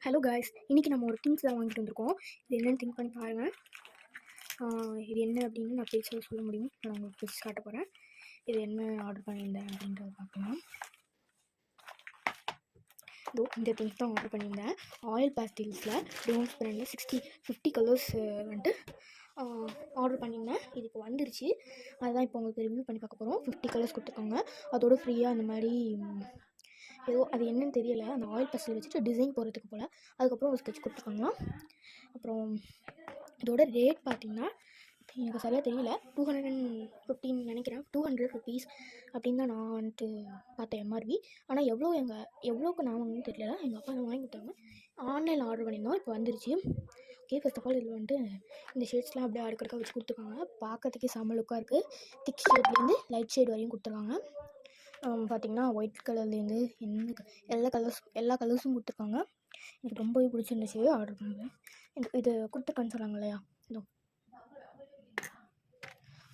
Hello guys, இன்றைக்கி நம்ம ஒரு திங்ஸ் தான் வாங்கிட்டு வந்திருக்கோம். இது என்னென்னு திங்க் பண்ணி பாருங்கள். இது என்ன அப்படின்னு நான் பேச்சு சொல்ல முடியும். நான் உங்களுக்கு பேச்சு காட்ட போகிறேன். இது என்ன ஆர்டர் பண்ணியிருந்தேன் அப்படின்றத பார்க்கலாம். இந்த திங்ஸ் தான் ஆர்டர் பண்ணியிருந்தேன். ஆயில் பேஸ்டில்ஸில் டோன்ஸ் பிராண்டில் 50 கலர்ஸ் வந்துட்டு ஆர்டர் பண்ணியிருந்தேன். இது இப்போ வந்துருச்சு. அதுதான் இப்போ உங்களுக்கு ரிவ்யூ பண்ணி பார்க்க போகிறோம். 50 கலர்ஸ் கொடுத்துருக்காங்க. அதோட ஃப்ரீயாக அந்த மாதிரி ஏதோ அது என்னன்னு தெரியலை. அந்த ஆயில் பேஸ்டில் வச்சுட்டு டிசைன் போடுறதுக்கு போல். அதுக்கப்புறம் ஒரு ஸ்கெட்ச் கொடுத்துருக்காங்க. அப்புறம் இதோட ரேட் பார்த்திங்கன்னா எனக்கு சரியாக தெரியல. 215 நினைக்கிறேன். 200 ருபீஸ் அப்படின்னு தான் நான் வந்துட்டு பார்த்தேன் எம்ஆர்பி. ஆனால் எவ்வளோக்கு நான் வாங்கணும்னு தெரியல. எங்கள் அப்பா வாங்கி கொடுத்தாங்க. ஆன்லைனில் ஆர்டர் பண்ணியிருந்தோம். இப்போ வந்துருச்சு. ஓகே, ஃபர்ஸ்ட் ஆஃப் ஆல் இதில் வந்துட்டு இந்த ஷேட்ஸ்லாம் அப்படியே அடுக்கடுக்காக வச்சு கொடுத்துருக்காங்க. பார்க்கறதுக்கே செம்ம லுக்காக இருக்குது. திக் ஷேட்லேருந்து லைட் ஷேட் வரையும் கொடுத்துருக்காங்க. பார்த்திங்கன்னா ஒயிட் கலர்லேருந்து எல்லா கலர்ஸும் கொடுத்துருக்காங்க. எனக்கு ரொம்பவே பிடிச்சிருந்துச்சு ஆர்டர் பண்ணுவேன். இது கொடுத்துருக்கான்னு சொன்னாங்க இல்லையா, இதோ.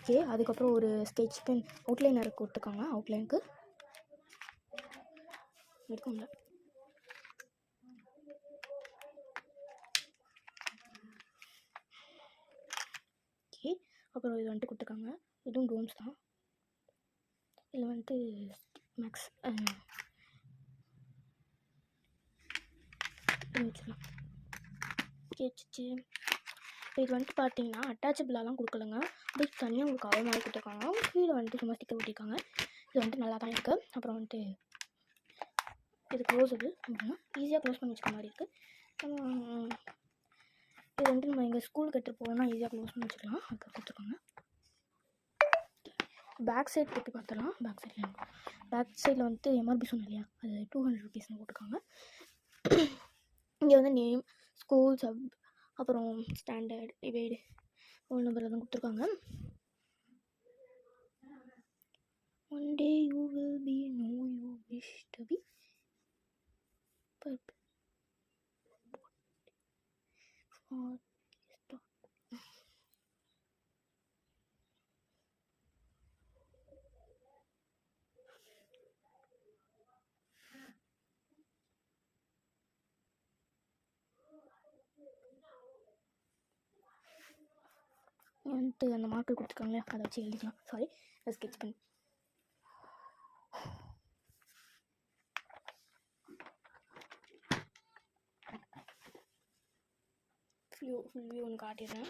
ஓகே, அதுக்கப்புறம் ஒரு ஸ்கெட்ச் பென் அவுட்லைனர் கொடுத்துருக்காங்க. அவுட்லைனுக்கு இருக்கும்ல. ஓகே, அப்புறம் இது வந்துட்டு கொடுத்துருக்காங்க. இதுவும் டோன்ஸ் தான். இதில் வந்துட்டு மேக்ஸ் வச்சுக்கலாம். கேட்டுச்சு. இது வந்துட்டு பார்த்தீங்கன்னா அட்டாச்சபிளாலாம் கொடுக்கலங்க. அப்படியே தனியாக உங்களுக்கு கவர் மாதிரி கொடுத்துருக்காங்க. கீழே வந்துட்டு சும்மா ஸ்டிக்கர் ஒட்டியிருக்காங்க. இது வந்துட்டு நல்லா தான் இருக்குது. அப்புறம் வந்துட்டு இது க்ளோஸபிள் அப்படின்னா ஈஸியாக க்ளோஸ் பண்ணி வச்சுக்க மாதிரி இருக்குது. இது வந்துட்டு நம்ம எங்கள் ஸ்கூலுக்கு எடுத்துகிட்டு போகணும்னா ஈஸியாக க்ளோஸ் பண்ணி வச்சுக்கலாம். அதுக்கு கொடுத்துருக்காங்க. பேக் சைட் பற்றி பார்த்தலாம். பேக் சைடில் வந்துட்டு எம்ஆர்பி சொன்னேன் இல்லையா, அது 200 ருபீஸ்னு போட்டிருக்காங்க. இங்கே வந்து நேம், ஸ்கூல், சப், அப்புறம் ஸ்டாண்டர்ட், டிவைடு, ஃபோன் நம்பர் எல்லாம் கொடுத்துருக்காங்க. One day you will be no you wish to be purple. வந்துட்டு அந்த மார்க்கர் கொடுத்துருக்காங்களே, அதை வச்சு எழுதிக்கலாம். சாரி, அதை ஸ்கெட்ச் பண்ணி ஃபுல் வியூ ஒன்று காட்டிடுறேன்.